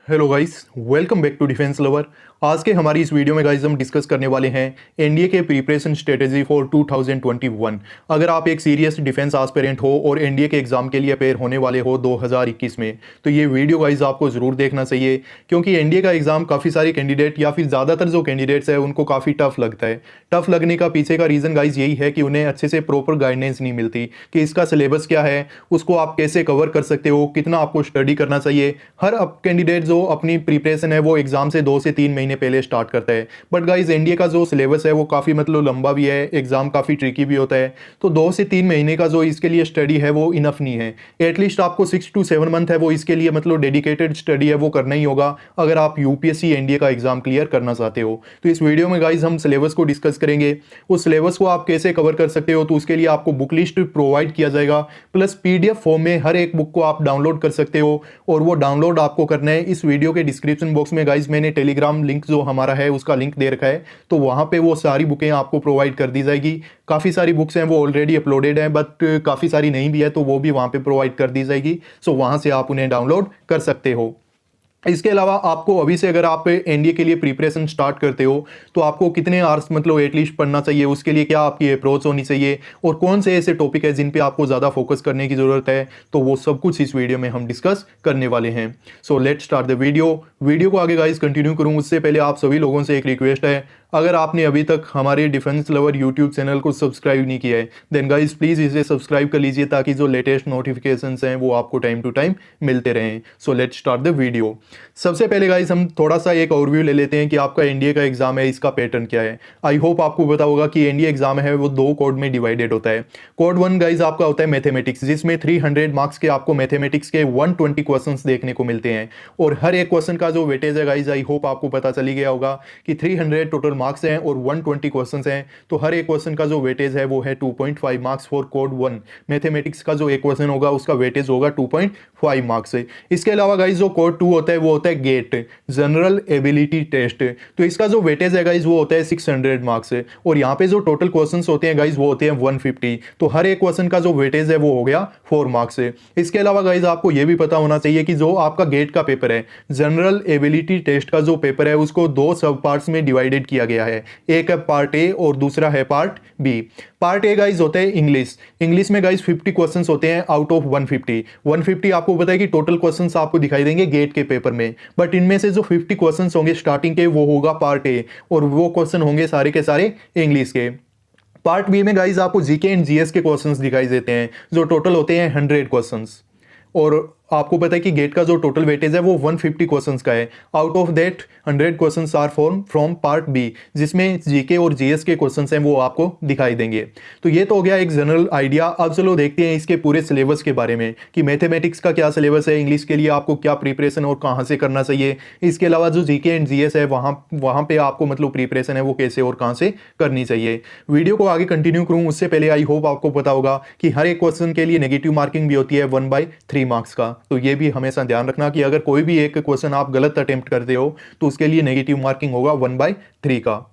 Hello guys, welcome back to defence lover. आज के हमारी इस वीडियो में गाइस हम डिस्कस करने वाले हैं एनडीए के प्रिपरेशन स्ट्रेटेजी फॉर 2021। अगर आप एक सीरियस डिफेंस एस्पिरेंट हो और एनडीए के एग्जाम के लिए अपेयर होने वाले हो 2021 में, तो ये वीडियो गाइस आपको ज़रूर देखना चाहिए, क्योंकि एनडीए का एग्जाम काफ़ी सारे कैंडिडेट या फिर ज़्यादातर जो कैंडिडेट्स है उनको काफ़ी टफ लगता है। टफ लगने का पीछे का रीज़न गाइस यही है कि उन्हें अच्छे से प्रॉपर गाइडेंस नहीं मिलती कि इसका सिलेबस क्या है, उसको आप कैसे कवर कर सकते हो, कितना आपको स्टडी करना चाहिए। हर कैंडिडेट जो अपनी प्रिपरेशन है वो एग्जाम से 2 से 3 महीने पहले स्टार्ट करता है, बट गाइज एनडीए का जो सिलेबस है वो काफ़ी लंबा भी है, एग्जाम काफ़ी ट्रिकी भी होता है। तो 2 से 3 महीने का जो इसके लिए स्टडी है वो इनफ नहीं है। एटलीस्ट आपको 6 to 7 मंथ है वो इसके लिए डेडिकेटेड स्टडी है वो करना ही होगा, अगर आप यूपीएससी एनडीए का एग्जाम क्लियर करना चाहते हो। तो इस वीडियो में गाइज हम सिलेबस को डिस्कस करेंगे, उस सिलेबस को आप कैसे कवर कर सकते हो। तो उसके लिए आपको बुक लिस्ट प्रोवाइड किया जाएगा, प्लस पीडीएफ फॉर्म में हर एक बुक को आप डाउनलोड कर सकते हो। और वो डाउनलोड आपको करना है, इस वीडियो के डिस्क्रिप्शन बॉक्स में गाइज मैंने टेलीग्राम लिंक जो हमारा है उसका लिंक दे रखा है, तो वहां पे वो सारी बुकें आपको प्रोवाइड कर दी जाएगी। काफ़ी सारी बुक्स हैं वो ऑलरेडी अपलोडेड हैं, बट काफ़ी सारी नहीं भी है, तो वो भी वहां पे प्रोवाइड कर दी जाएगी। सो वहां से आप उन्हें डाउनलोड कर सकते हो। इसके अलावा आपको अभी से अगर आप एनडीए के लिए प्रिपरेशन स्टार्ट करते हो तो आपको कितने आवर्स एटलीस्ट पढ़ना चाहिए, उसके लिए क्या आपकी अप्रोच होनी चाहिए, और कौन से ऐसे टॉपिक है जिन पे आपको ज़्यादा फोकस करने की ज़रूरत है, तो वो सब कुछ इस वीडियो में हम डिस्कस करने वाले हैं। So let start the video को आगे गाइस कंटिन्यू करूँ उससे पहले आप सभी लोगों से एक रिक्वेस्ट है, अगर आपने अभी तक हमारे डिफेंस लवर यूट्यूब चैनल को सब्सक्राइब नहीं किया है देन गाइस प्लीज़ इसे सब्सक्राइब कर लीजिए, ताकि जो लेटेस्ट नोटिफिकेशंस हैं वो आपको टाइम टू टाइम मिलते रहें। So let's start the video. सबसे पहले गाइस हम थोड़ा सा एक ओवरव्यू ले लेते हैं कि आपका एनडीए का एग्जाम है, इसका पैटर्न क्या है। आई होप आपको पता होगा कि एनडीए एग्जाम है वो 2 कोड में डिवाइडेड होता है। कोड 1 गाइस आपका होता है मैथमेटिक्स, जिसमें 300 मार्क्स के आपको मैथमेटिक्स के 120 क्वेश्चंस देखने को मिलते हैं, और हर एक क्वेश्चन का जो वेटेज है गाइस आई होप आपको पता चली गया होगा कि 300 टोटल मार्क्स हैं और 120 क्वेश्चंस हैं, तो हर एक क्वेश्चन का जो वेटेज है वो है 2.5 मार्क्स फॉर कोड 1। मैथमेटिक्स का जो एक क्वेश्चन होगा उसका वेटेज होगा 2.5 मार्क्स। इसके अलावा गाइस जो कोड 2 होता है वो होता है गेट, जनरल एबिलिटी टेस्ट, तो इसका जो वेटेज है गाइस वो होता है 600 मार्क्स, और यहाँ पे जो टोटल क्वेश्चंस होते हैं गाइस वो होते हैं 150, तो हर एक क्वेश्चन का जो वेटेज है वो हो गया 4 मार्क्स। इसके अलावा गाइस आपको ये भी पता होना चाहिए कि जो आपका गेट का पेपर है, जनरल एबिलिटी टेस्ट का जो पेपर है उसको 2 सब पार्ट्स में डिवाइडेड किया गया है, एक है पार्ट ए और दूसरा है part B. Part A guys होता है इंग्लिश में गाइस 50 क्वेश्चंस होते हैं आउट ऑफ 150 आपको पता है कि टोटल क्वेश्चंस आपको दिखाई देंगे गेट के पेपर में, बट इनमें से जो 50 क्वेश्चंस होंगे स्टार्टिंग के वो होगा पार्ट ए, और वो क्वेश्चन होंगे सारे के सारे इंग्लिश के। पार्ट बी में गाइस आपको जीके एंड जीएस के क्वेश्चंस दिखाई देते हैं, जो टोटल होते हैं 100 क्वेश्चंस, और आपको पता है कि गेट का जो टोटल वेटेज है वो 150 क्वेश्चंस का है। Out of that 100 questions are from part B, जिसमें जीके और जीएस के क्वेश्चंस हैं वो आपको दिखाई देंगे। तो ये तो हो गया एक जनरल आइडिया। अब चलो देखते हैं इसके पूरे सिलेबस के बारे में कि मैथमेटिक्स का क्या सिलेबस है, इंग्लिश के लिए आपको क्या प्रिपरेशन और कहाँ से करना चाहिए। इसके अलावा जो जीके एंड जीएस है वहाँ पे आपको प्रिपरेशन है वो कैसे और कहाँ से करनी चाहिए। वीडियो को आगे कंटिन्यू करूँ उससे पहले आई होप आपको पता होगा कि हर एक क्वेश्चन के लिए नेगेटिव मार्किंग भी होती है 1/3 मार्क्स का, तो ये भी हमेशा ध्यान रखना कि अगर कोई भी एक क्वेश्चन आप गलत अटेम्प्ट करते हो तो उसके लिए नेगेटिव मार्किंग होगा 1/3 का।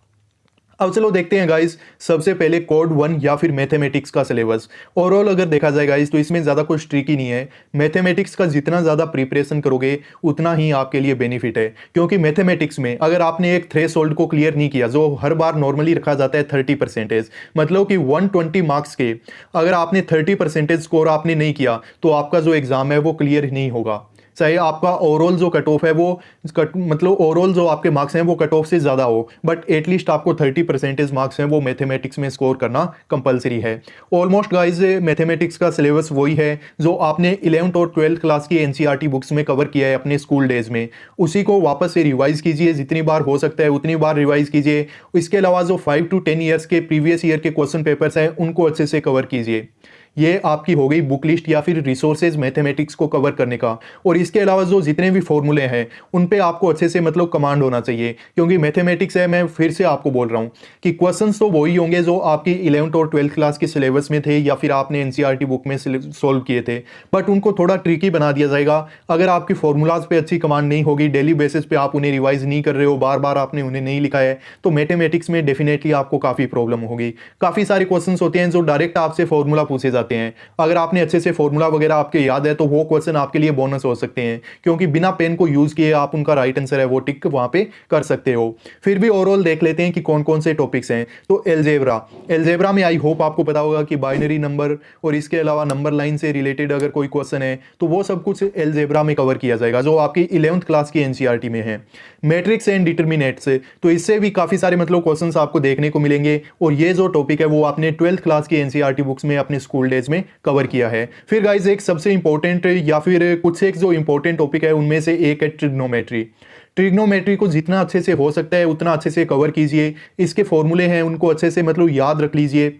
अब चलो देखते हैं गाइस, सबसे पहले कोड 1 या फिर मैथमेटिक्स का सिलेबस। ओवरऑल अगर देखा जाए गाइस तो इसमें ज़्यादा कुछ ट्रिकी नहीं है। मैथमेटिक्स का जितना ज़्यादा प्रिपरेशन करोगे उतना ही आपके लिए बेनिफिट है, क्योंकि मैथमेटिक्स में अगर आपने एक थ्रेशोल्ड को क्लियर नहीं किया, जो हर बार नॉर्मली रखा जाता है 30%, मतलब कि 120 मार्क्स के अगर आपने 30% स्कोर आपने नहीं किया तो आपका जो एग्जाम है वो क्लियर नहीं होगा, चाहे आपका ओवरऑल जो कट ऑफ है वो ओवरऑल जो आपके मार्क्स हैं वो कट ऑफ से ज़्यादा हो, बट एटलीस्ट आपको 30% मार्क्स हैं वो मैथमेटिक्स में स्कोर करना कंपलसरी है। ऑलमोस्ट गाइस मैथमेटिक्स का सिलेबस वही है जो आपने 11th और 12th क्लास की एनसीईआरटी बुक्स में कवर किया है अपने स्कूल डेज में, उसी को वापस से रिवाइज कीजिए, जितनी बार हो सकता है उतनी बार रिवाइज कीजिए। इसके अलावा जो 5 to 10 ईयर्स के प्रीवियस ईयर के क्वेश्चन पेपर्स हैं उनको अच्छे से कवर कीजिए। ये आपकी हो गई बुक लिस्ट या फिर रिसोर्सेज मैथमेटिक्स को कवर करने का। और इसके अलावा जो जितने भी फॉर्मूले हैं उन पे आपको अच्छे से कमांड होना चाहिए, क्योंकि मैथमेटिक्स है, मैं फिर से आपको बोल रहा हूँ कि क्वेश्चंस तो वही होंगे जो आपकी 11th और 12th क्लास के सिलेबस में थे या फिर आपने एनसीईआरटी बुक में सोल्व किए थे, बट उनको थोड़ा ट्रिकी बना दिया जाएगा। अगर आपकी फॉर्मूलाज पे अच्छी कमांड नहीं होगी, डेली बेसिस पे आप उन्हें रिवाइज नहीं कर रहे हो, बार बार आपने उन्हें नहीं लिखा है, तो मैथमेटिक्स में डेफिनेटली आपको काफ़ी प्रॉब्लम होगी। काफ़ी सारे क्वेश्चंस होते हैं जो डायरेक्ट आपसे फॉर्मूला पूछे जाते हैं। अगर आपने अच्छे से फॉर्मूला वगैरह आपके याद है तो वो क्वेश्चन आपके लिए बोनस हो सकते हैं, क्योंकि बिना पेन को यूज़ किए आप उनका राइट आंसर है वो टिक वहाँ पे कर सकते हो। फिर भी ओवरऑल देख लेते हैं कि कौन कौन से टॉपिक्स हैं। तो एलजेब्रा में आई होप आपको पता होगा कि बाइनरी नंबर और इसके अलावा नंबर लाइन से रिलेटेड अगर कोई क्वेश्चन है तो वो सब कुछ एलजेब्रा में कवर किया जाएगा, जो आपकी 11th क्लास की एनसीईआरटी में है। मैट्रिक्स एंड डिटर्मिनेंट्स, तो इससे भी काफ़ी सारे मतलब क्वेश्चंस आपको देखने को मिलेंगे, और ये जो टॉपिक है वो आपने 12th क्लास की एनसीईआरटी बुक्स में अपने स्कूल डेज में कवर किया है। फिर गाइज एक सबसे इंपॉर्टेंट या फिर कुछ एक जो इंपॉर्टेंट टॉपिक है उनमें से एक है ट्रिग्नोमेट्री। ट्रिग्नोमेट्री को जितना अच्छे से हो सकता है उतना अच्छे से कवर कीजिए। इसके फॉर्मूले हैं उनको अच्छे से मतलब याद रख लीजिए,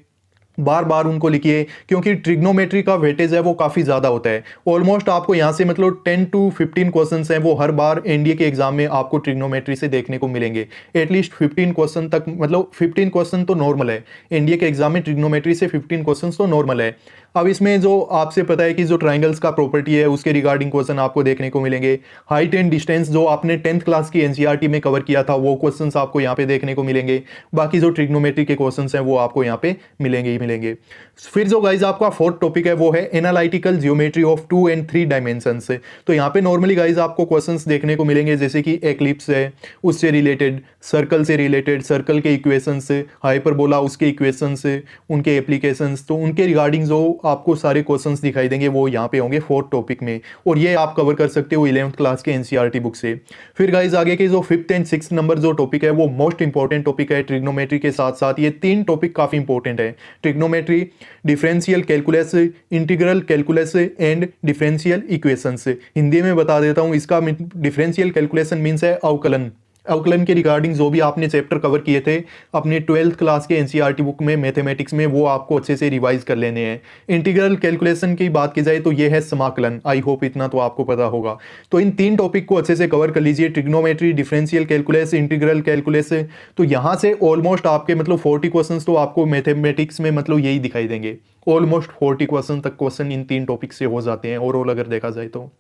बार बार उनको लिखिए, क्योंकि ट्रिग्नोमेट्री का वेटेज है वो काफ़ी ज़्यादा होता है। ऑलमोस्ट आपको यहाँ से मतलब 10 to 15 क्वेश्चंस हैं वो हर बार एनडीए के एग्जाम में आपको ट्रिग्नोमेट्री से देखने को मिलेंगे। एटलीस्ट 15 क्वेश्चन तक, मतलब 15 क्वेश्चन तो नॉर्मल है एनडीए के एग्जाम में, ट्रिग्नोमेट्री से 15 क्वेश्चन तो नॉर्मल है। अब इसमें जो आपसे पता है कि जो ट्राइंगल्स का प्रॉपर्टी है उसके रिगार्डिंग क्वेश्चन आपको देखने को मिलेंगे। हाइट एंड डिस्टेंस जो आपने 10th क्लास की एनसीईआरटी में कवर किया था वो क्वेश्चंस आपको यहाँ पे देखने को मिलेंगे। बाकी जो ट्रिग्नोमेट्री के क्वेश्चंस हैं वो आपको यहाँ पे मिलेंगे ही मिलेंगे। फिर जो गाइज आपका फोर्थ टॉपिक है वो है analytical geometry of 2 and 3 dimensions. तो यहाँ पे नॉर्मली गाइज आपको क्वेश्चंस देखने को मिलेंगे, जैसे कि एक्लिप्स है उससे रिलेटेड, सर्कल से रिलेटेड, सर्कल के इक्वेशंस, हाइपरबोला उसके इक्वेशंस, उनके एप्लीकेशंस, तो उनके रिगार्डिंग जो आपको सारे क्वेश्चंस दिखाई देंगे वो यहाँ पे होंगे फोर्थ टॉपिक में, और ये आप कवर कर सकते हो 11th क्लास के एनसीईआरटी बुक से। फिर गाइज आगे के जो 5th and 6th नंबर जो टॉपिक है वो मोस्ट इंपॉर्टेंट टॉपिक है ट्रिग्नोमेट्री के साथ साथ। ये 3 टॉपिक काफ़ी इंपॉर्टेंट है, trigonometry, differential calculus, integral calculus and differential equations. Hindi में बता देता हूँ, इसका डिफरेंशियल कैलकुलेशन मीन्स है अवकलन। अवकलन के रिगार्डिंग जो भी आपने चैप्टर कवर किए थे अपने 12th क्लास के एनसीईआरटी बुक में मैथमेटिक्स में, वो आपको अच्छे से रिवाइज कर लेने हैं। इंटीग्रल कैलकुलेशन की बात की जाए तो ये है समाकलन। आई होप इतना तो आपको पता होगा। तो इन 3 टॉपिक को अच्छे से कवर कर लीजिए, trigonometry, differential calculus, integral calculus. तो यहाँ से ऑलमोस्ट आपके मतलब 40 क्वेश्चन तो आपको मैथमेटिक्स में मतलब यही दिखाई देंगे। ऑलमोस्ट 40 क्वेश्चन तक क्वेश्चन इन 3 टॉपिक से हो जाते हैं ओवरऑल अगर देखा जाए तो।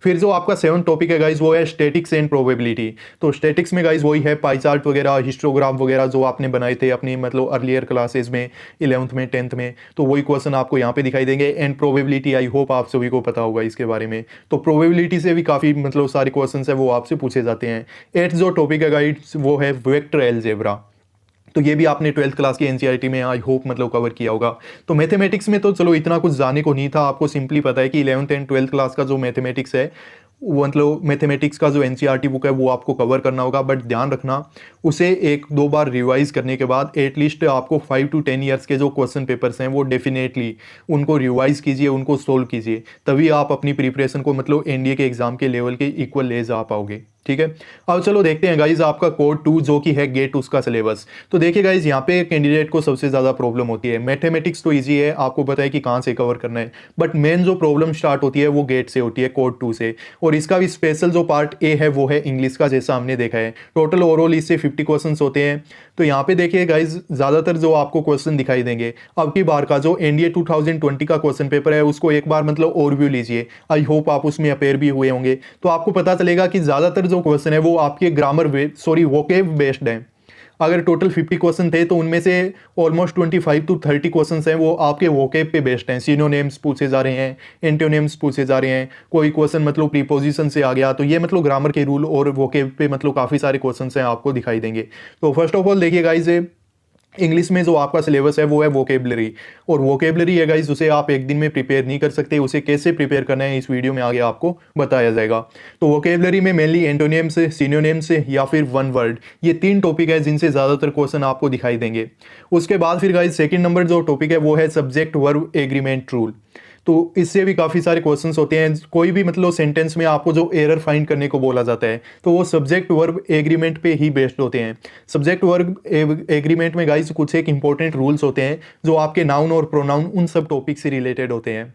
फिर जो आपका 7th टॉपिक है गाइज वो है स्टैटिक्स एंड प्रोबेबिलिटी। तो स्टैटिक्स में गाइज वही है पाई चार्ट वगैरह, हिस्टोग्राम वगैरह जो आपने बनाए थे अपनी मतलब अर्लियर क्लासेज में 11th में 10th में, तो वही क्वेश्चन आपको यहाँ पे दिखाई देंगे। एंड प्रोबेबिलिटी आई होप आप सभी को पता होगा इसके बारे में। तो प्रोबेबिलिटी से भी काफ़ी मतलब सारे क्वेश्चन है वो आपसे पूछे जाते हैं। 8th जो टॉपिक है गाइज वो है वेक्टर एलजेब्रा। तो ये भी आपने 12th क्लास की एनसीईआरटी में आई होप मतलब कवर किया होगा। तो मैथमेटिक्स में तो चलो इतना कुछ जाने को नहीं था, आपको सिंपली पता है कि 11th एंड 12th क्लास का जो मैथमेटिक्स है वो मतलब मैथमेटिक्स का जो एनसीईआरटी बुक है वो आपको कवर करना होगा। बट ध्यान रखना उसे 1-2 बार रिवाइज करने के बाद एटलीस्ट आपको 5 to 10 ईयर्स के जो क्वेश्चन पेपर्स हैं वो डेफिनेटली उनको रिवाइज कीजिए, उनको सोल्व कीजिए, तभी आप अपनी प्रिपरेशन को मतलब एनडीए के एग्जाम के लेवल के इक्वल ले जा पाओगे। ठीक है, अब चलो देखते हैं गाइज आपका कोड 2 जो कि है गेट उसका सिलेबस। तो देखिए गाइज यहाँ पे कैंडिडेट को सबसे ज़्यादा प्रॉब्लम होती है। मैथमेटिक्स तो इजी है, आपको पता है कि कहाँ से कवर करना है, बट मेन जो प्रॉब्लम स्टार्ट होती है वो गेट से होती है, कोड 2 से। और इसका भी स्पेशल जो पार्ट ए है वो है इंग्लिश का, जैसा हमने देखा है। टोटल ओवरऑल इससे 50 क्वेश्चन होते हैं। तो यहाँ पे देखिए गाइज ज़्यादातर जो आपको क्वेश्चन दिखाई देंगे अब की बार का जो एनडीए 2020 का क्वेश्चन पेपर है उसको एक बार मतलब ओवरव्यू लीजिए। आई होप आप उसमें अपेयर भी हुए होंगे, तो आपको पता चलेगा कि ज़्यादातर जो क्वेश्चन है वो आपके ग्रामर वोकेब बेस्ड हैं। अगर टोटल 50 क्वेश्चन थे तो उनमें से ऑलमोस्ट 25 to 30 क्वेश्चन हैं वो आपके वोकेब पे बेस्ड हैं। सिनोनिम्स पूछे जा रहे हैं, एंटोनिम्स पूछे जा रहे हैं, कोई क्वेश्चन मतलब प्रीपोजिशन से आ गया, तो ये मतलब ग्रामर के रूल और वोकेब पे मतलब काफ़ी सारे क्वेश्चन हैं आपको दिखाई देंगे। तो फर्स्ट ऑफ ऑल देखिए गाइज इंग्लिश में जो आपका सिलेबस है वो है वोकेबलरी, और वोकेबलरी है गाइज उसे आप एक दिन में प्रिपेयर नहीं कर सकते। उसे कैसे प्रिपेयर करना है इस वीडियो में आगे आपको बताया जाएगा। तो वोकेबलरी में मेनली एंटोनिम्स, सिनोनिम्स या फिर वन वर्ड, ये 3 टॉपिक है जिनसे ज़्यादातर क्वेश्चन आपको दिखाई देंगे। उसके बाद फिर गाइज सेकंड नंबर जो टॉपिक है वो है सब्जेक्ट वर्ब एग्रीमेंट रूल। तो इससे भी काफ़ी सारे क्वेश्चंस होते हैं। कोई भी मतलब सेंटेंस में आपको जो एरर फाइंड करने को बोला जाता है तो वो सब्जेक्ट वर्ब एग्रीमेंट पे ही बेस्ड होते हैं। सब्जेक्ट वर्ब एग्रीमेंट में गाइस कुछ एक इंपॉर्टेंट रूल्स होते हैं जो आपके नाउन और प्रोनाउन उन सब टॉपिक से रिलेटेड होते हैं।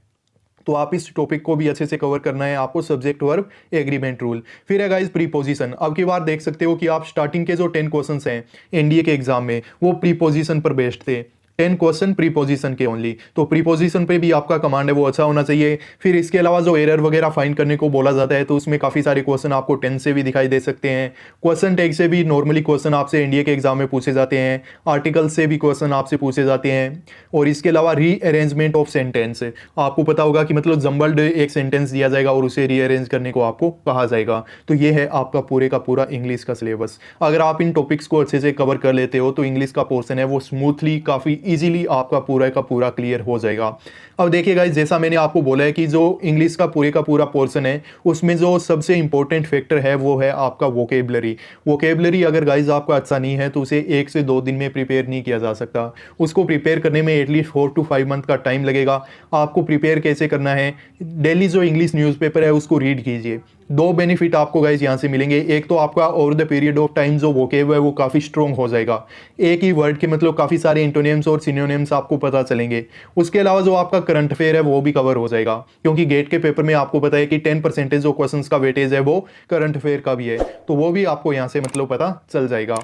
तो आप इस टॉपिक को भी अच्छे से कवर करना है आपको, सब्जेक्ट वर्ब एग्रीमेंट रूल। फिर है गाइस प्रीपोजिशन। अब की बार देख सकते हो कि आप स्टार्टिंग के जो 10 क्वेश्चंस हैं एनडीए के एग्जाम में वो प्रीपोजिशन पर बेस्ड थे। 10 क्वेश्चन प्रीपोजिशन के ओनली। तो प्रीपोजिशन पे भी आपका कमांड है वो अच्छा होना चाहिए। फिर इसके अलावा जो एरर वगैरह फाइंड करने को बोला जाता है तो उसमें काफ़ी सारे क्वेश्चन आपको 10 से भी दिखाई दे सकते हैं। क्वेश्चन टैग से भी नॉर्मली क्वेश्चन आपसे एनडीए के एग्जाम में पूछे जाते हैं। आर्टिकल से भी क्वेश्चन आपसे पूछे जाते हैं। और इसके अलावा रीअरेंजमेंट ऑफ सेंटेंस, आपको पता होगा कि मतलब जम्बल्ड एक सेंटेंस दिया जाएगा और उसे रीअरेंज करने को आपको कहा जाएगा। तो ये है आपका पूरे का पूरा इंग्लिश का सिलेबस। अगर आप इन टॉपिक्स को अच्छे से कवर कर लेते हो तो इंग्लिश का पोर्शन है वो स्मूथली काफ़ी इजीली आपका पूरा का पूरा क्लियर हो जाएगा। अब देखिए गाइस, जैसा मैंने आपको बोला है कि जो इंग्लिश का पूरा पोर्शन है उसमें जो सबसे इंपॉर्टेंट फैक्टर है वो है आपका वोकेबलरी अगर गाइस आपका अच्छा नहीं है तो उसे 1 से 2 दिन में प्रिपेयर नहीं किया जा सकता। उसको प्रिपेयर करने में एटलीस्ट 4 to 5 मंथ का टाइम लगेगा। आपको प्रिपेयर कैसे करना है, डेली जो इंग्लिश न्यूज़पेपर है उसको रीड कीजिए। 2 बेनिफिट आपको गाइस यहाँ से मिलेंगे। एक तो आपका over the period of time जो वोकेब है वो काफ़ी स्ट्रॉन्ग हो जाएगा। एक ही वर्ड के मतलब काफ़ी सारे इंटोनियम्स और सिनोनिम्स आपको पता चलेंगे। उसके अलावा जो आपका करंट अफेयर है वो भी कवर हो जाएगा, क्योंकि गेट के पेपर में आपको पता है कि 10% जो क्वेश्चन का वेटेज है वो करंट अफेयर का भी है, तो वो भी आपको यहाँ से मतलब पता चल जाएगा।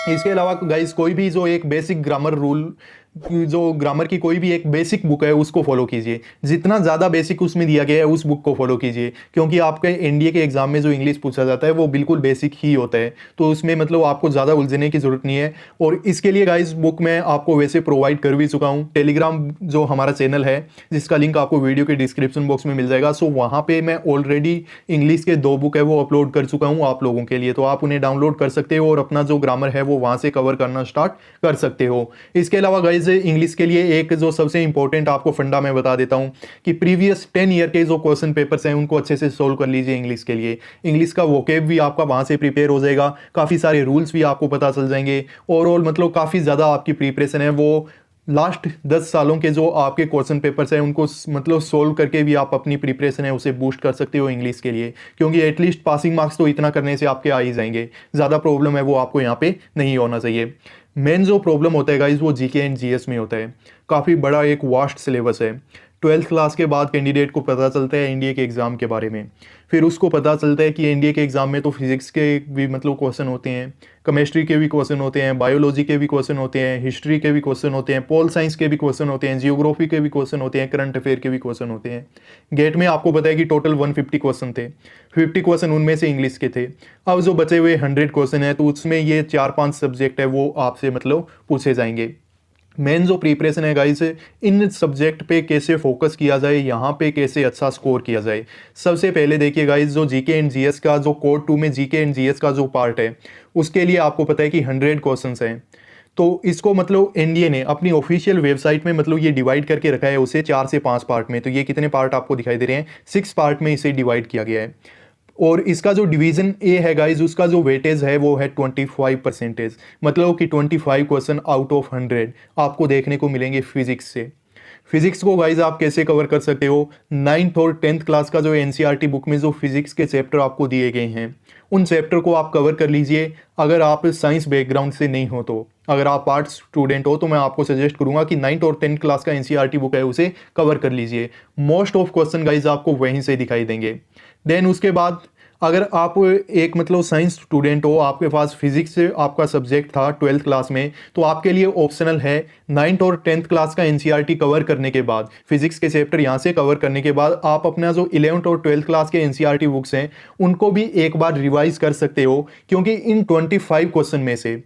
इसके अलावा गाइस कोई भी जो एक बेसिक ग्रामर रूल, जो ग्रामर की कोई भी एक बेसिक बुक है उसको फॉलो कीजिए। जितना ज़्यादा बेसिक उसमें दिया गया है उस बुक को फॉलो कीजिए, क्योंकि आपके एनडीए के एग्जाम में जो इंग्लिश पूछा जाता है वो बिल्कुल बेसिक ही होता है। तो उसमें मतलब आपको ज़्यादा उलझने की ज़रूरत नहीं है। और इसके लिए गाइस बुक मैं आपको वैसे प्रोवाइड कर भी चुका हूँ। टेलीग्राम जो हमारा चैनल है जिसका लिंक आपको वीडियो के डिस्क्रिप्शन बॉक्स में मिल जाएगा, सो वहाँ पर मैं ऑलरेडी इंग्लिश के 2 बुक है वो अपलोड कर चुका हूँ आप लोगों के लिए। तो आप उन्हें डाउनलोड कर सकते हो और अपना जो ग्रामर है वो वहाँ से कवर करना स्टार्ट कर सकते हो। इसके अलावा गाइस इंग्लिश के लिए एक जो सबसे इंपॉर्टेंट आपको फंडा मैं बता देता हूं कि प्रीवियस 10 ईयर के जो क्वेश्चन पेपर्स हैं उनको अच्छे से सोल्व कर लीजिए इंग्लिश के लिए। इंग्लिश का वोकेब भी आपका वहां से प्रिपेयर हो जाएगा, काफ़ी सारे रूल्स भी आपको पता चल जाएंगे। ओवरऑल मतलब काफ़ी ज़्यादा आपकी प्रिपरेशन है वो लास्ट 10 सालों के जो आपके क्वेश्चन पेपर्स हैं उनको मतलब सोल्व करके भी आप अपनी प्रिपरेशन है उसे बूस्ट कर सकते हो इंग्लिश के लिए, क्योंकि एटलीस्ट पासिंग मार्क्स तो इतना करने से आपके आ ही जाएंगे। ज़्यादा प्रॉब्लम है वो आपको यहाँ पे नहीं होना चाहिए। मेन जो प्रॉब्लम होता है गाइज वो जीके एंड जीएस में होता है। काफ़ी बड़ा एक वास्ट सिलेबस है। 12th क्लास के बाद कैंडिडेट को पता चलता है एनडीए के एग्ज़ाम के बारे में, फिर उसको पता चलता है कि एनडीए के एग्ज़ाम में तो फिजिक्स के भी मतलब क्वेश्चन होते हैं, केमिस्ट्री के भी क्वेश्चन होते हैं, बायोलॉजी के भी क्वेश्चन होते हैं, हिस्ट्री के भी क्वेश्चन होते हैं, पोल साइंस के भी क्वेश्चन होते हैं, जियोग्राफी के भी क्वेश्चन होते हैं, करंट अफेयर के भी क्वेश्चन होते हैं। गेट में आपको पता है कि टोटल 150 क्वेश्चन थे, 50 क्वेश्चन उनमें से इंग्लिश के थे। अब जो बचे हुए 100 क्वेश्चन है तो उसमें ये 4-5 सब्जेक्ट है वो आपसे मतलब पूछे जाएंगे। मेन जो प्रिपरेशन है गाइस इन सब्जेक्ट पे कैसे फोकस किया जाए, यहाँ पे कैसे अच्छा स्कोर किया जाए। सबसे पहले देखिए गाइस जो जीके एंड जीएस का जो कोड 2 में जीके एंड जीएस का जो पार्ट है उसके लिए आपको पता है कि 100 क्वेश्चंस हैं। तो इसको मतलब एनडीए ने अपनी ऑफिशियल वेबसाइट में मतलब ये डिवाइड करके रखा है उसे 4 से 5 पार्ट में। तो ये कितने पार्ट आपको दिखाई दे रहे हैं, 6 पार्ट में इसे डिवाइड किया गया है। और इसका जो डिवीजन ए है गाइज उसका जो वेटेज है वो है 25%, मतलब कि 25 क्वेश्चन आउट ऑफ 100 आपको देखने को मिलेंगे फिजिक्स से। फिजिक्स को गाइज आप कैसे कवर कर सकते हो, 9th और 10th क्लास का जो एनसीईआरटी बुक में जो फिजिक्स के चैप्टर आपको दिए गए हैं उन चैप्टर को आप कवर कर लीजिए। अगर आप साइंस बैकग्राउंड से नहीं हो तो, अगर आप आर्ट्स स्टूडेंट हो तो मैं आपको सजेस्ट करूंगा कि 9th और 10th क्लास का एनसीईआरटी बुक है उसे कवर कर लीजिए। मोस्ट ऑफ क्वेश्चन गाइज आपको वहीं से दिखाई देंगे। देन उसके बाद अगर आप एक मतलब साइंस स्टूडेंट हो, आपके पास फिजिक्स से आपका सब्जेक्ट था 12th क्लास में, तो आपके लिए ऑप्शनल है 9th और 10th क्लास का एनसीईआरटी कवर करने के बाद, फिजिक्स के चैप्टर यहाँ से कवर करने के बाद आप अपना जो 11th और 12th क्लास के एनसीईआरटी बुक्स हैं उनको भी एक बार रिवाइज कर सकते हो, क्योंकि इन 25 क्वेश्चन में से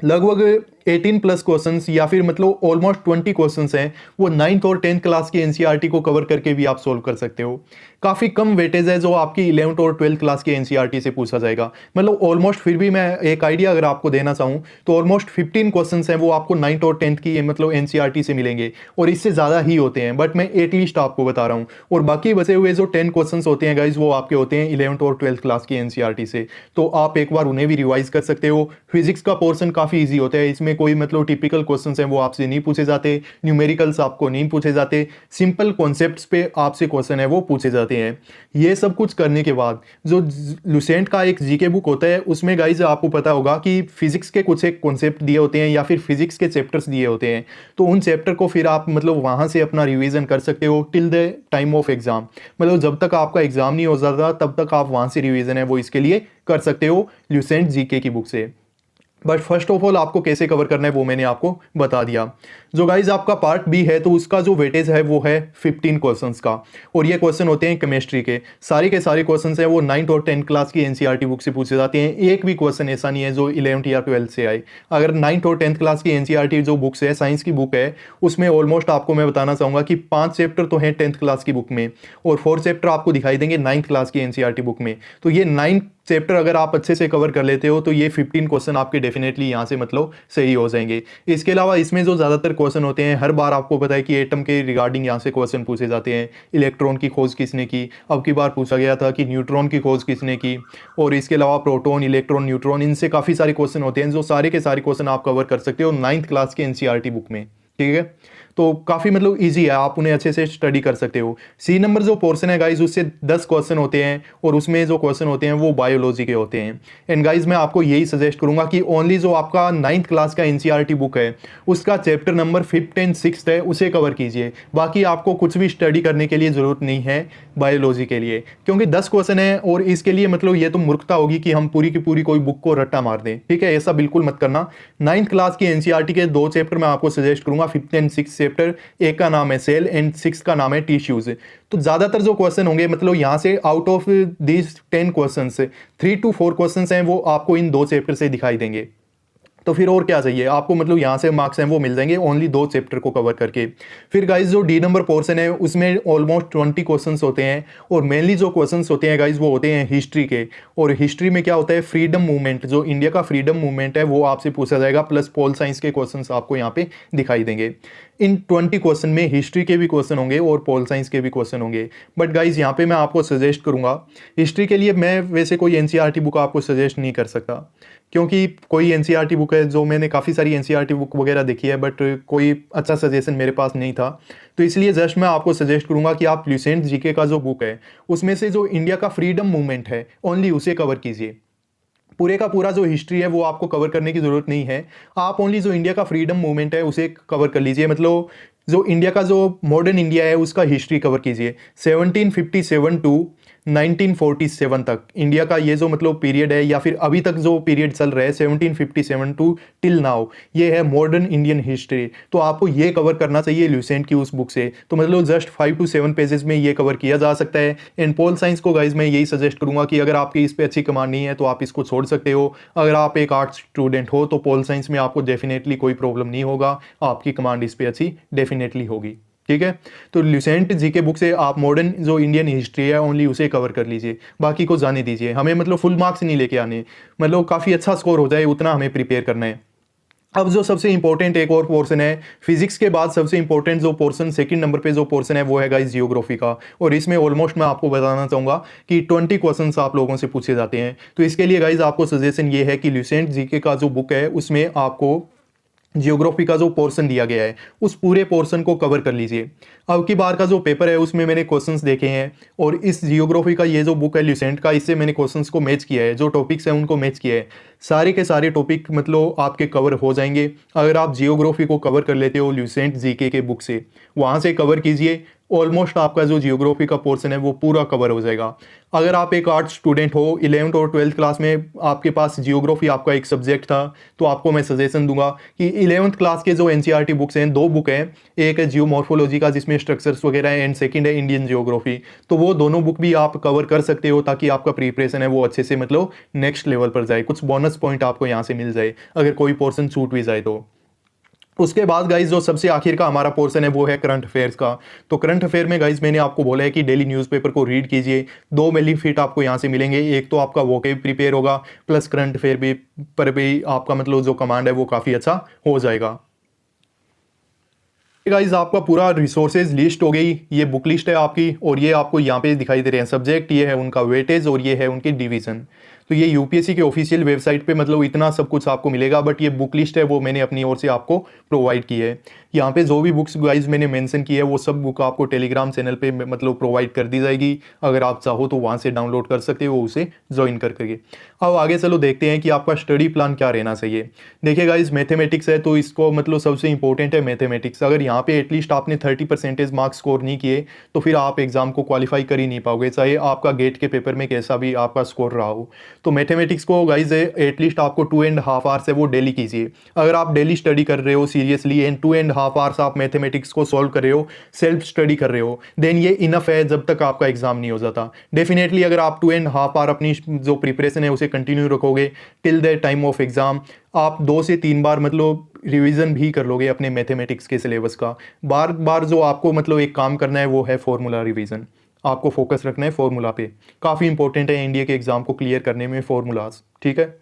लगभग 18+ क्वेश्चंस या फिर मतलब ऑलमोस्ट 20 क्वेश्चंस हैं वो 9th और 10th क्लास की एनसीईआरटी को कवर करके भी आप सोल्व कर सकते हो। काफ़ी कम वेटेज है जो आपकी 11th और 12th क्लास की एनसीईआरटी से पूछा जाएगा। मतलब ऑलमोस्ट, फिर भी मैं एक आइडिया अगर आपको देना चाहूँ तो ऑलमोस्ट 15 क्वेश्चंस हैं वो आपको 9th और 10th की मतलब एनसीईआरटी से मिलेंगे, और इससे ज़्यादा ही होते हैं, बट मैं एटलीस्ट आपको बता रहा हूँ। और बाकी बचे हुए जो 10 क्वेश्चन होते हैं गाइज वो आपके होते हैं 11th और 12th क्लास की एनसीईआरटी से, तो आप एक बार उन्हें भी रिवाइज कर सकते हो। फिजिक्स का पोर्सन काफ़ी ईजी होता है, इसमें कोई मतलब टिपिकल क्वेश्चंस हैं वो आपसे नहीं पूछे जाते, न्यूमेरिकल्स आपको नहीं पूछे जाते, सिंपल कॉन्सेप्ट्स पे आपसे क्वेश्चन है वो पूछे जाते हैं। ये सब कुछ करने के बाद जो लुसेंट का एक जीके बुक होता है उसमें गाइज आपको पता होगा कि फिजिक्स के कुछ एक कॉन्सेप्ट दिए होते हैं या फिर फिजिक्स के चैप्टर्स दिए होते हैं, तो उन चैप्टर को फिर आप मतलब वहाँ से अपना रिविजन कर सकते हो till the time of exam. मतलब जब तक आपका एग्जाम नहीं हो जाता तब तक आप वहाँ से रिविजन है वो इसके लिए कर सकते हो लुसेंट जीके की बुक से। बट फर्स्ट ऑफ ऑल आपको कैसे कवर करना है वो मैंने आपको बता दिया। जो गाइज आपका पार्ट बी है तो उसका जो वेटेज है वो है 15 क्वेश्चंस का, और ये क्वेश्चन होते हैं केमिस्ट्री के सारे क्वेश्चंस हैं वो 9th और 10th क्लास की एनसीईआरटी बुक से पूछे जाते हैं। एक भी क्वेश्चन ऐसा नहीं है जो 11th या 12th से आए। अगर 9th और 10th क्लास की एनसीईआरटी जो बुक्स है, साइंस की बुक है, उसमें ऑलमोस्ट आपको मैं बताना चाहूँगा कि 5 चैप्टर तो हैं 10th क्लास की बुक में, और 4 चैप्टर आपको दिखाई देंगे 9th क्लास की एनसीईआरटी बुक में। तो ये 9 चैप्टर अगर आप अच्छे से कवर कर लेते हो तो ये 15 क्वेश्चन आपके डेफिनेटली यहाँ से मतलब सही हो जाएंगे। इसके अलावा इसमें जो ज़्यादातर क्वेश्चन होते हैं, हर बार आपको पता है कि एटम के रिगार्डिंग यहाँ से क्वेश्चन पूछे जाते हैं। इलेक्ट्रॉन की खोज किसने की, अब की बार पूछा गया था कि न्यूट्रॉन की खोज किसने की, और इसके अलावा प्रोटॉन, इलेक्ट्रॉन, न्यूट्रॉन, इनसे काफ़ी सारे क्वेश्चन होते हैं जो सारे के सारे क्वेश्चन आप कवर कर सकते हो 9th क्लास की एनसीईआरटी बुक में। ठीक है, तो काफ़ी मतलब इजी है, आप उन्हें अच्छे से स्टडी कर सकते हो। सी नंबर जो पोर्शन है गाइज उससे 10 क्वेश्चन होते हैं, और उसमें जो क्वेश्चन होते हैं वो बायोलॉजी के होते हैं। एंड गाइज मैं आपको यही सजेस्ट करूंगा कि ओनली जो आपका 9th क्लास का एनसीईआरटी बुक है उसका chapter number 5th and 6th है उसे कवर कीजिए। बाकी आपको कुछ भी स्टडी करने के लिए ज़रूरत नहीं है बायोलॉजी के लिए, क्योंकि 10 क्वेश्चन है, और इसके लिए मतलब ये तो मूर्खता होगी कि हम पूरी की पूरी कोई बुक को रट्टा मार दें। ठीक है, ऐसा बिल्कुल मत करना। 9th क्लास की एनसीईआरटी के 2 चैप्टर मैं आपको सजेस्ट करूंगा, 5th एंड 6th चैप्टर। एक का नाम है सेल एंड 6 का नाम है टिश्यूज। तो ज्यादातर जो क्वेश्चन होंगे मतलब यहाँ से out of these 10 question 3 to 4 question हैं वो आपको इन 2 चैप्टर से दिखाई देंगे। तो फिर और क्या चाहिए आपको, मतलब यहाँ से मार्क्स हैं वो मिल जाएंगे ओनली 2 चैप्टर को कवर करके। फिर गाइज जो डी नंबर पोर्शन है उसमें ऑलमोस्ट 20 क्वेश्चंस होते हैं, और मेनली जो क्वेश्चंस होते हैं गाइज वो होते हैं हिस्ट्री के। और हिस्ट्री में क्या होता है, फ्रीडम मूवमेंट, जो इंडिया का फ्रीडम मूवमेंट है वो आपसे पूछा जाएगा, प्लस पोल साइंस के क्वेश्चंस आपको यहाँ पे दिखाई देंगे। इन 20 क्वेश्चन में हिस्ट्री के भी क्वेश्चन होंगे और पोल साइंस के भी क्वेश्चन होंगे। बट गाइज यहाँ पे मैं आपको सजेस्ट करूंगा, हिस्ट्री के लिए मैं वैसे कोई एनसीईआरटी बुक आपको सजेस्ट नहीं कर सकता, क्योंकि कोई एनसीईआरटी बुक है जो मैंने काफ़ी सारी एनसीईआरटी बुक वगैरह देखी है, बट कोई अच्छा सजेशन मेरे पास नहीं था। तो इसलिए जस्ट मैं आपको सजेस्ट करूंगा कि आप ल्यूसेंट जीके का जो बुक है उसमें से जो इंडिया का फ्रीडम मूवमेंट है ओनली उसे कवर कीजिए। पूरे का पूरा जो हिस्ट्री है वो आपको कवर करने की ज़रूरत नहीं है, आप ओनली जो इंडिया का फ्रीडम मूवमेंट है उसे कवर कर लीजिए। मतलब जो इंडिया का जो मॉडर्न इंडिया है उसका हिस्ट्री कवर कीजिए। 1757 टू 1947 तक इंडिया का ये जो मतलब पीरियड है, या फिर अभी तक जो पीरियड चल रहा है 1757 टू टिल नाउ, ये है मॉडर्न इंडियन हिस्ट्री। तो आपको ये कवर करना चाहिए ल्यूसेंट की उस बुक से। तो मतलब जस्ट 5 to 7 पेजेस में ये कवर किया जा सकता है। एंड पोल साइंस को गाइज मैं यही सजेस्ट करूंगा कि अगर आपकी इस पर अच्छी कमांड नहीं है तो आप इसको छोड़ सकते हो। अगर आप एक आर्ट्स स्टूडेंट हो तो पोल साइंस में आपको डेफिनेटली कोई प्रॉब्लम नहीं होगा, आपकी कमांड इस पर अच्छी डेफिनेटली होगी। ठीक है, तो ल्यूसेंट जीके बुक से आप मॉडर्न जो इंडियन हिस्ट्री है ओनली उसे कवर कर लीजिए, बाकी को जाने दीजिए। हमें मतलब फुल मार्क्स नहीं लेके आने, मतलब काफ़ी अच्छा स्कोर हो जाए उतना हमें प्रिपेयर करना है। अब जो सबसे इंपॉर्टेंट एक और पोर्शन है, फिजिक्स के बाद सबसे इंपॉर्टेंट जो पोर्शन सेकंड नंबर पे जो पोर्शन है वो है गाइस जियोग्राफी का, और इसमें ऑलमोस्ट मैं आपको बताना चाहूँगा कि 20 क्वेश्चंस आप लोगों से पूछे जाते हैं। तो इसके लिए गाइस आपको सजेशन ये है कि ल्यूसेंट जीके का जो बुक है उसमें आपको जियोग्राफी का जो पोर्शन दिया गया है उस पूरे पोर्शन को कवर कर लीजिए। अब की बार का जो पेपर है उसमें मैंने क्वेश्चंस देखे हैं, और इस जियोग्राफी का ये जो बुक है ल्यूसेंट का, इससे मैंने क्वेश्चंस को मैच किया है, जो टॉपिक्स हैं उनको मैच किया है। सारे के सारे टॉपिक मतलब आपके कवर हो जाएंगे अगर आप जियोग्राफी को कवर कर लेते हो ल्यूसेंट जीके के बुक से। वहाँ से कवर कीजिए, ऑलमोस्ट आपका जो जियोग्राफी का पोर्शन है वो पूरा कवर हो जाएगा। अगर आप एक आर्ट्स स्टूडेंट हो, 11th और 12th क्लास में आपके पास जियोग्राफी आपका एक सब्जेक्ट था, तो आपको मैं सजेशन दूंगा कि 11th क्लास के जो एनसीईआरटी बुक्स हैं, 2 बुक हैं, एक है जियोमॉर्फोलॉजी का जिसमें स्ट्रक्चर्स वगैरह है, एंड सेकंड है इंडियन जियोग्राफी। तो वो दोनों बुक भी आप कवर कर सकते हो ताकि आपका प्रिपरेशन है वो अच्छे से मतलब नेक्स्ट लेवल पर जाए, कुछ बोनस पॉइंट आपको यहाँ से मिल जाए अगर कोई पोर्शन छूट भी जाए तो। उसके बाद गाइज जो सबसे आखिर का हमारा पोर्शन है वो है करंट अफेयर्स का। तो करंट अफेयर में गाइज मैंने आपको बोला है कि डेली न्यूज़पेपर को रीड कीजिए, 2 बेनिफिट आपको यहाँ से मिलेंगे। एक तो आपका वोकेब प्रिपेयर होगा, प्लस करंट अफेयर भी पर भी आपका मतलब जो कमांड है वो काफ़ी अच्छा हो जाएगा। गाइज आपका पूरा रिसोर्सेज लिस्ट हो गई, ये बुक लिस्ट है आपकी, और ये आपको यहाँ पे दिखाई दे रहे हैं सब्जेक्ट, ये है उनका वेटेज और ये है उनकी डिवीज़न। तो ये यूपीएससी के ऑफिशियल वेबसाइट पे मतलब इतना सब कुछ आपको मिलेगा, बट ये बुक लिस्ट है वो मैंने अपनी ओर से आपको प्रोवाइड की है। यहाँ पे जो भी बुक्स गाइज मैंने मेंशन की है वो सब बुक आपको टेलीग्राम चैनल पे मतलब प्रोवाइड कर दी जाएगी। अगर आप चाहो तो वहाँ से डाउनलोड कर सकते हो उसे ज्वाइन करके। अब आगे चलो देखते हैं कि आपका स्टडी प्लान क्या रहना चाहिए। देखिए गाइज मैथमेटिक्स है तो इसको मतलब सबसे इंपॉर्टेंट है मैथमेटिक्स। अगर यहाँ पे एटलीस्ट आपने 30% मार्क्स स्कोर नहीं किए तो फिर आप एग्जाम को क्वालिफाई कर ही नहीं पाओगे, चाहे आपका गेट के पेपर में कैसा भी आपका स्कोर रहा हो। तो मैथमेटिक्स को गाइज एटलीस्ट आपको 2.5 आवर्स है वो डेली कीजिए। अगर आप डेली स्टडी कर रहे हो सीरियसली एंड 2.5 आवर्स आप मैथमेटिक्स को सॉल्व कर रहे हो, सेल्फ स्टडी कर रहे हो, देन ये इनफ है जब तक आपका एग्जाम नहीं हो जाता। डेफिनेटली अगर आप 2.5 आवर अपनी जो प्रिपरेशन है उसे कंटिन्यू रखोगे till the time of exam, आप 2 से 3 बार मतलब रिवीजन भी कर लोगे अपने मैथमेटिक्स के सिलेबस का। बार बार जो आपको मतलब एक काम करना है वो है फॉर्मूला रिवीजन। आपको फोकस रखना है फॉर्मूला पे, काफ़ी इंपॉर्टेंट है एनडीए के एग्जाम को क्लियर करने में फॉर्मूलाज, ठीक है।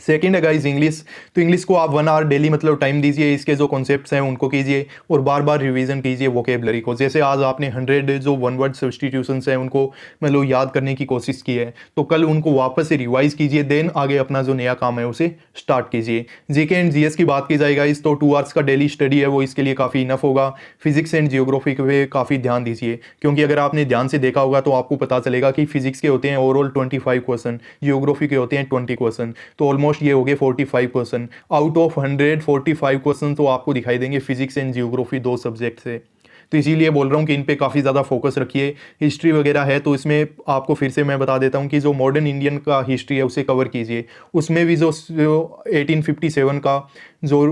सेकेंड है गाइज इंग्लिश। तो इंग्लिश को आप 1 आवर डेली मतलब टाइम दीजिए, इसके जो कॉन्सेप्ट्स हैं उनको कीजिए और बार बार रिवीजन कीजिए वोकेबलरी को। जैसे आज आपने 100 जो वन वर्ड सब्सटीट्यूशंस हैं उनको मतलब याद करने की कोशिश की है, तो कल उनको वापस से रिवाइज कीजिए, देन आगे अपना जो नया काम है उसे स्टार्ट कीजिए। जीके एंड जीएस की बात की जाए गाइज तो 2 आवर्स का डेली स्टडी है वो इसके लिए काफ़ी इनफ होगा। फिजिक्स एंड जियोग्राफी पे काफ़ी ध्यान दीजिए, क्योंकि अगर आपने ध्यान से देखा होगा तो आपको पता चलेगा कि फिजिक्स के होते हैं ओवरऑल 25 क्वेश्चन, जियोग्राफी के होते हैं 20 क्वेश्चन, तो ऑलमोस्ट ये हो गए 45%। आउट ऑफ 145 क्वेश्चन तो आपको दिखाई देंगे फिजिक्स एंड जियोग्राफी 2 सब्जेक्ट से। तो इसीलिए बोल रहा हूँ कि इन पे काफ़ी ज़्यादा फोकस रखिए। हिस्ट्री वगैरह है तो इसमें आपको फिर से मैं बता देता हूँ कि जो मॉडर्न इंडियन का हिस्ट्री है उसे कवर कीजिए। उसमें भी जो 1857 का जो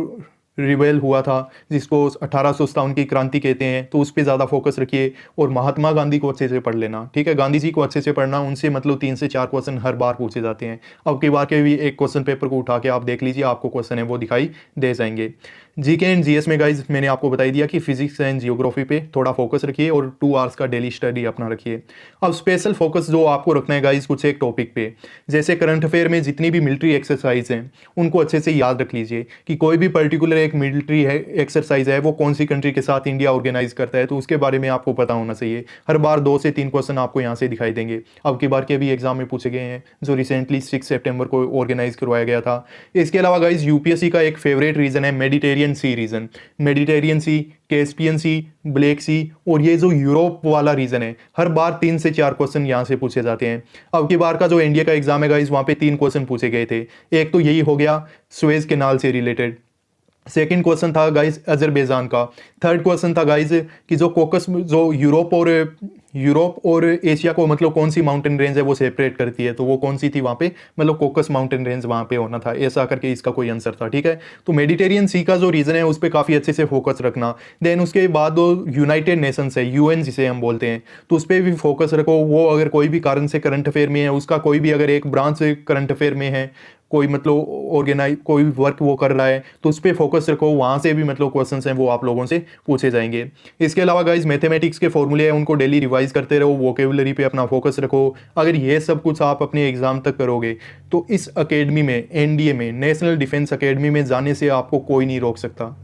रिबेल हुआ था जिसको 1857 की क्रांति कहते हैं, तो उस पर ज़्यादा फोकस रखिए। और महात्मा गांधी को अच्छे से पढ़ लेना, ठीक है। गांधी जी को अच्छे से पढ़ना, उनसे मतलब 3 से 4 क्वेश्चन हर बार पूछे जाते हैं। अब की बार के भी एक क्वेश्चन पेपर को उठा के आप देख लीजिए, आपको क्वेश्चन है वो दिखाई दे जाएंगे। जीके एंड जीएस में गाइज मैंने आपको बता दिया कि फिजिक्स एंड जियोग्राफी पे थोड़ा फोकस रखिए और 2 आवर्स का डेली स्टडी अपना रखिए। अब स्पेशल फोकस जो आपको रखना है गाइज कुछ एक टॉपिक पे, जैसे करंट अफेयर में जितनी भी मिलिट्री एक्सरसाइज हैं उनको अच्छे से याद रख लीजिए कि कोई भी पर्टिकुलर एक मिलिट्री है एक्सरसाइज है वो कौन सी कंट्री के साथ इंडिया ऑर्गेनाइज करता है, तो उसके बारे में आपको पता होना चाहिए। हर बार 2 से 3 क्वेश्चन आपको यहाँ से दिखाई देंगे। अब की बार के भी एग्जाम में पूछे गए हैं जो रिसेंटली 6 सितंबर को ऑर्गेनाइज करवाया गया था। इसके अलावा गाइज यूपीएससी का एक फेवरेट रीजन है मेडिटेरियन सी रीजन। मेडिटेरियन सी, कैस्पियन सी, ब्लैक सी और ये जो यूरोप वाला रीजन है, हर बार 3 से 4 क्वेश्चन यहाँ से पूछे जाते हैं। अब की बार का जो इंडिया का एग्जाम है गाइज वहाँ पे 3 क्वेश्चन पूछे गए थे। एक तो यही हो गया सुएज कैनाल से रिलेटेड, सेकंड क्वेश्चन था गाइज अजरबैजान का, थर्ड क्वेश्चन था गाइज कि जो कोकस जो यूरोप और एशिया को मतलब कौन सी माउंटेन रेंज है वो सेपरेट करती है, तो वो कौन सी थी वहाँ पे, मतलब कोकस माउंटेन रेंज वहाँ पे होना था, ऐसा करके इसका कोई आंसर था, ठीक है। तो मेडिटेरियन सी का जो रीजन है उस पर काफ़ी अच्छे से फोकस रखना। देन उसके बाद वो यूनाइटेड नेशंस है, यूएन जिसे हम बोलते हैं, तो उस पर भी फोकस रखो। वो अगर कोई भी कारण से करंट अफेयर में है, उसका कोई भी अगर एक ब्रांच करंट अफेयर में है, कोई मतलब ऑर्गेनाइज कोई वर्क वो कर रहा है, तो उस पर फोकस रखो, वहाँ से भी मतलब क्वेश्चंस हैं वो आप लोगों से पूछे जाएंगे। इसके अलावा गाइज मैथमेटिक्स के फॉर्मूले हैं उनको डेली रिवाइज करते रहो, वोकेबलरी पे अपना फोकस रखो। अगर ये सब कुछ आप अपने एग्जाम तक करोगे तो इस अकेडमी में, एनडीए में, नेशनल डिफेंस अकेडमी में जाने से आपको कोई नहीं रोक सकता।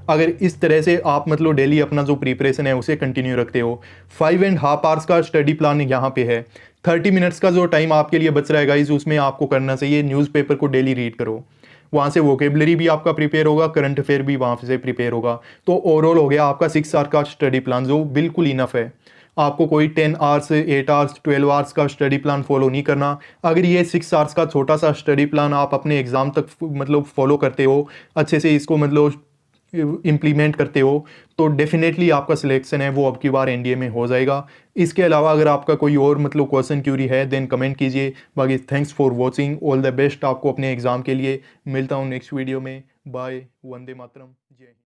अगर इस तरह से आप मतलब डेली अपना जो प्रिपरेशन है उसे कंटिन्यू रखते हो। 5.5 आवर्स का स्टडी प्लान यहाँ पे है। 30 मिनट्स का जो टाइम आपके लिए बच रहा है गाइज उसमें आपको करना चाहिए न्यूज़पेपर को डेली रीड करो, वहाँ से वोकेबलरी भी आपका प्रिपेयर होगा, करंट अफेयर भी वहाँ से प्रिपेयर होगा। तो ओवरऑल हो गया आपका 6 आवर का स्टडी प्लान जो बिल्कुल इनफ है। आपको कोई 10 आवर्स, 8 आवर्स, 12 आवर्स का स्टडी प्लान फॉलो नहीं करना। अगर ये 6 आवर्स का छोटा सा स्टडी प्लान आप अपने एग्जाम तक मतलब फॉलो करते हो, अच्छे से इसको मतलब इम्प्लीमेंट करते हो, तो डेफिनेटली आपका सिलेक्शन है वो अब की बार एनडीए में हो जाएगा। इसके अलावा अगर आपका कोई और मतलब क्वेश्चन क्यूरी है देन कमेंट कीजिए। बाकी thanks for watching, all the best आपको अपने एग्जाम के लिए। मिलता हूँ नेक्स्ट वीडियो में। बाय, वंदे मातरम, जय हिंद।